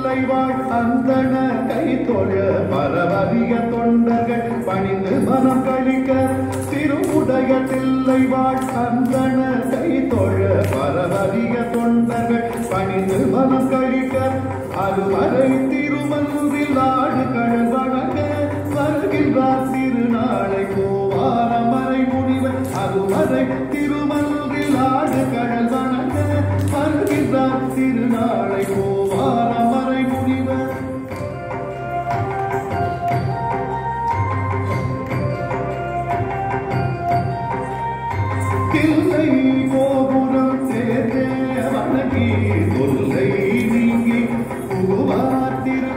தில்லை வாழ் அந்தண கைத்தொழ பரவரிய தொண்டர்கள் பணிந்து மனம் கழிக்க திருவுடைய தில்லை வாழ் அந்தண கைத்தொழ பரவரிய தொண்டர்கள் பணிந்து மனம் கழிக்க அருவரை திருமன்றில் ஆடு கடல் வணங்க வருகின்றார் திருநாளை கோவாரமறை முனிவர் அருவரை திருமன்றில் ஆடு கடல் வணங்க வருகின்றார் திருநாளை கோவாரமறை முனிவர் தில்லை கோபுரம் சேர்ந்தே வணங்கி தொல்லை நீங்கி புகுவார் திரு